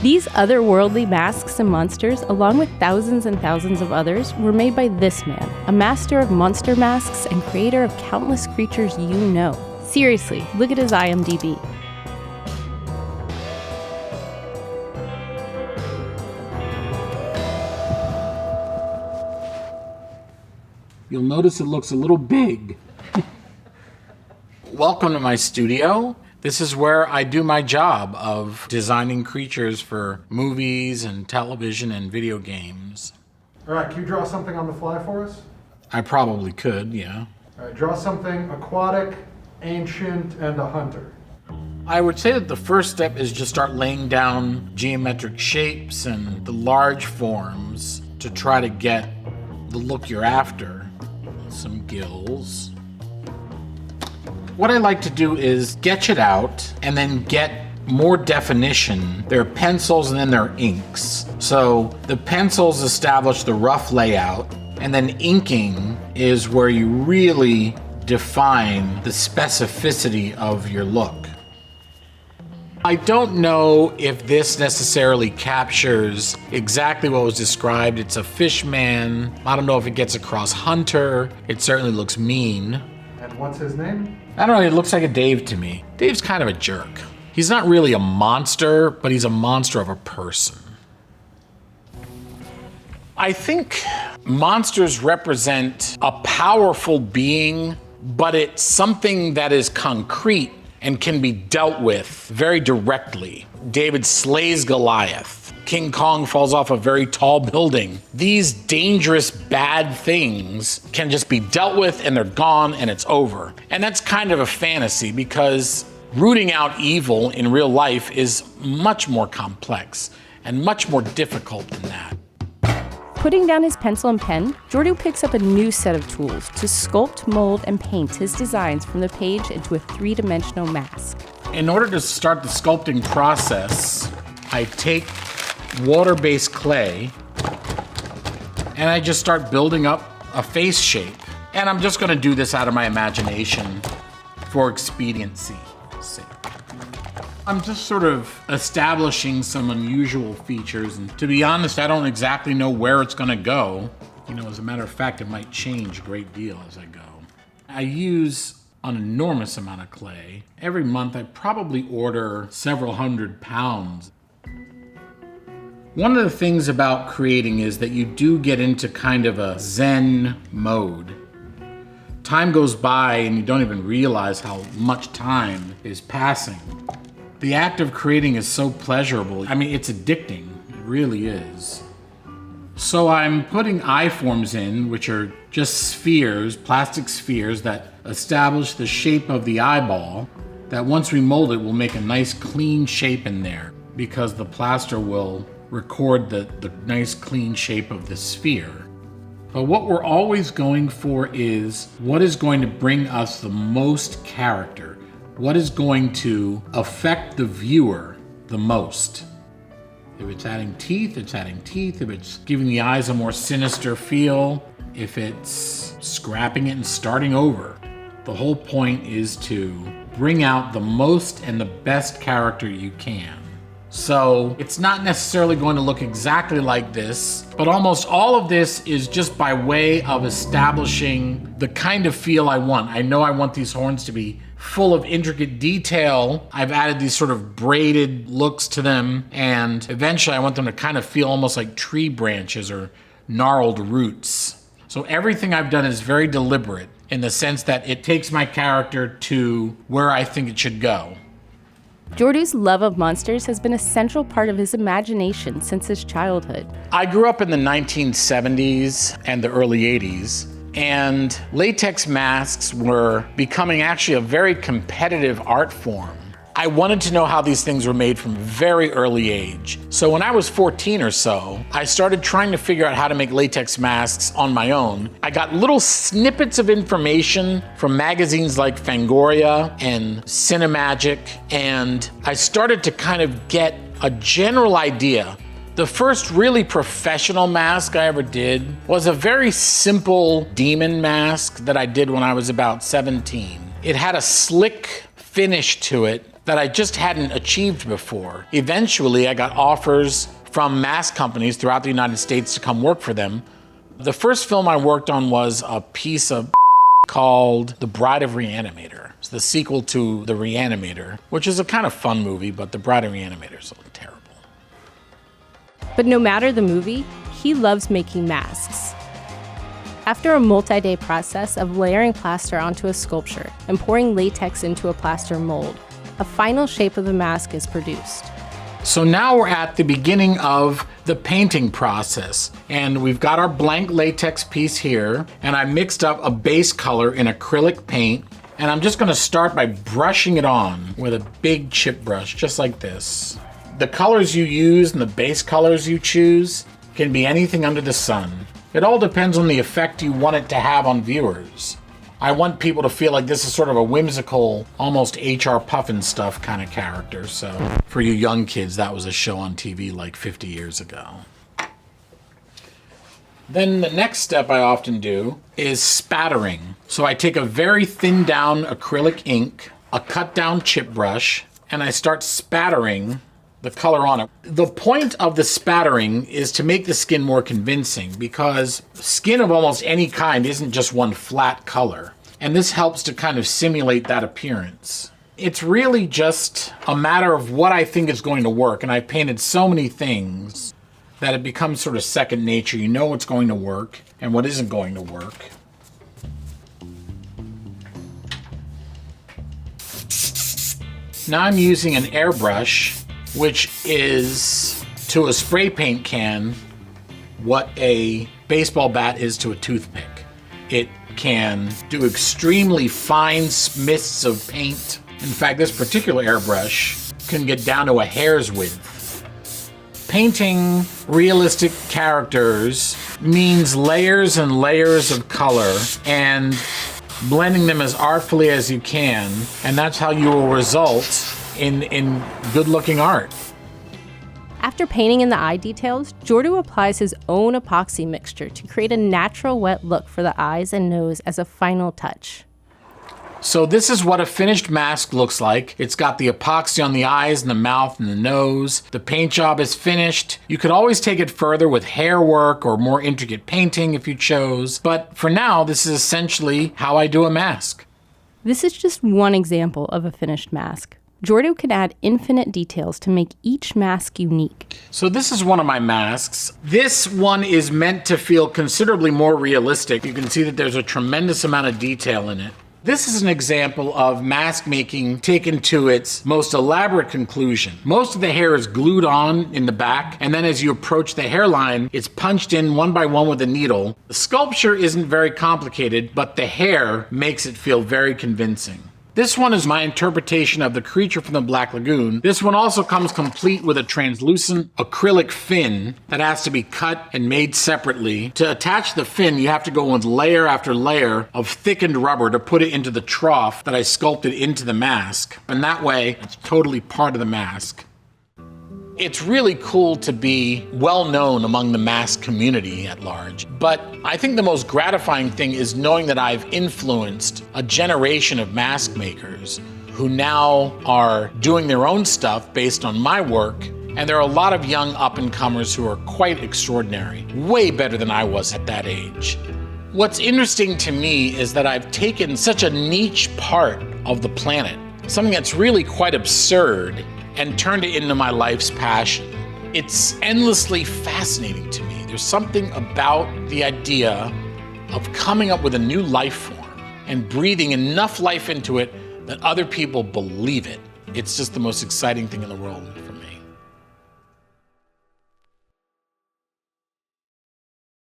These otherworldly masks and monsters, along with thousands and thousands of others, were made by this man, a master of monster masks and creator of countless creatures you know. Seriously, look at his IMDb. You'll notice it looks a little big. Welcome to my studio. This is where I do my job of designing creatures for movies and television and video games. All right, can you draw something on the fly for us? I probably could, yeah. All right, draw something aquatic, ancient, and a hunter. I would say that the first step is just start laying down geometric shapes and the large forms to try to get the look you're after. Some gills. What I like to do is sketch it out and then get more definition. There are pencils and then there are inks. So the pencils establish the rough layout, and then inking is where you really define the specificity of your look. I don't know if this necessarily captures exactly what was described. It's a fish man. I don't know if it gets across hunter. It certainly looks mean. And what's his name? I don't know, it looks like a Dave to me. Dave's kind of a jerk. He's not really a monster, but he's a monster of a person. I think monsters represent a powerful being, but it's something that is concrete and can be dealt with very directly. David slays Goliath. King Kong falls off a very tall building. These dangerous, bad things can just be dealt with and they're gone and it's over. And that's kind of a fantasy because rooting out evil in real life is much more complex and much more difficult than that. Putting down his pencil and pen, Jordu picks up a new set of tools to sculpt, mold, and paint his designs from the page into a three-dimensional mask. In order to start the sculpting process, I take water-based clay and I just start building up a face shape. And I'm just gonna do this out of my imagination for expediency sake. I'm just sort of establishing some unusual features, and to be honest, I don't exactly know where it's gonna go. You know, as a matter of fact, it might change a great deal as I go. I use an enormous amount of clay. Every month I probably order several hundred pounds. One of the things about creating is that you do get into kind of a Zen mode. Time goes by and you don't even realize how much time is passing. The act of creating is so pleasurable. I mean, it's addicting. It really is. So I'm putting eye forms in, which are just spheres, plastic spheres that establish the shape of the eyeball, that once we mold it will make a nice clean shape in there because the plaster will record the nice clean shape of the sphere. But what we're always going for is what is going to bring us the most character. What is going to affect the viewer the most? If it's adding teeth, it's adding teeth. If it's giving the eyes a more sinister feel, if it's scrapping it and starting over. The whole point is to bring out the most and the best character you can. So it's not necessarily going to look exactly like this, but almost all of this is just by way of establishing the kind of feel I want. I know I want these horns to be full of intricate detail. I've added these sort of braided looks to them, and eventually I want them to kind of feel almost like tree branches or gnarled roots. So everything I've done is very deliberate in the sense that it takes my character to where I think it should go. Jordu's love of monsters has been a central part of his imagination since his childhood. I grew up in the 1970s and the early 80s, and latex masks were becoming actually a very competitive art form. I wanted to know how these things were made from a very early age. So when I was 14 or so, I started trying to figure out how to make latex masks on my own. I got little snippets of information from magazines like Fangoria and Cinemagic, and I started to kind of get a general idea. The first really professional mask I ever did was a very simple demon mask that I did when I was about 17. It had a slick finish to it that I just hadn't achieved before. Eventually, I got offers from mask companies throughout the United States to come work for them. The first film I worked on was a piece of called The Bride of Reanimator. It's the sequel to The Reanimator, which is a kind of fun movie, but The Bride of Reanimator is terrible. But no matter the movie, he loves making masks. After a multi-day process of layering plaster onto a sculpture and pouring latex into a plaster mold, a final shape of the mask is produced. So now we're at the beginning of the painting process, and we've got our blank latex piece here, and I mixed up a base color in acrylic paint, and I'm just gonna start by brushing it on with a big chip brush, just like this. The colors you use and the base colors you choose can be anything under the sun. It all depends on the effect you want it to have on viewers. I want people to feel like this is sort of a whimsical, almost H.R. Pufnstuf kind of character. So for you young kids, that was a show on TV like 50 years ago. Then the next step I often do is spattering. So I take a very thin down acrylic ink, a cut down chip brush, and I start spattering the color on it. The point of the spattering is to make the skin more convincing, because skin of almost any kind isn't just one flat color. And this helps to kind of simulate that appearance. It's really just a matter of what I think is going to work. And I've painted so many things that it becomes sort of second nature. You know what's going to work and what isn't going to work. Now I'm using an airbrush, which is to a spray paint can what a baseball bat is to a toothpick. It can do extremely fine mists of paint. In fact, this particular airbrush can get down to a hair's width. Painting realistic characters means layers and layers of color and blending them as artfully as you can, and that's how you will result in good-looking art. After painting in the eye details, Jordu applies his own epoxy mixture to create a natural wet look for the eyes and nose as a final touch. So this is what a finished mask looks like. It's got the epoxy on the eyes and the mouth and the nose. The paint job is finished. You could always take it further with hair work or more intricate painting if you chose, but for now, this is essentially how I do a mask. This is just one example of a finished mask. Jordu can add infinite details to make each mask unique. So this is one of my masks. This one is meant to feel considerably more realistic. You can see that there's a tremendous amount of detail in it. This is an example of mask making taken to its most elaborate conclusion. Most of the hair is glued on in the back, and then as you approach the hairline, it's punched in one by one with a needle. The sculpture isn't very complicated, but the hair makes it feel very convincing. This one is my interpretation of the creature from the Black Lagoon. This one also comes complete with a translucent acrylic fin that has to be cut and made separately. To attach the fin, you have to go with layer after layer of thickened rubber to put it into the trough that I sculpted into the mask. And that way, it's totally part of the mask. It's really cool to be well known among the mask community at large, but I think the most gratifying thing is knowing that I've influenced a generation of mask makers who now are doing their own stuff based on my work, and there are a lot of young up-and-comers who are quite extraordinary, way better than I was at that age. What's interesting to me is that I've taken such a niche part of the planet, something that's really quite absurd, and turned it into my life's passion. It's endlessly fascinating to me. There's something about the idea of coming up with a new life form and breathing enough life into it that other people believe it. It's just the most exciting thing in the world.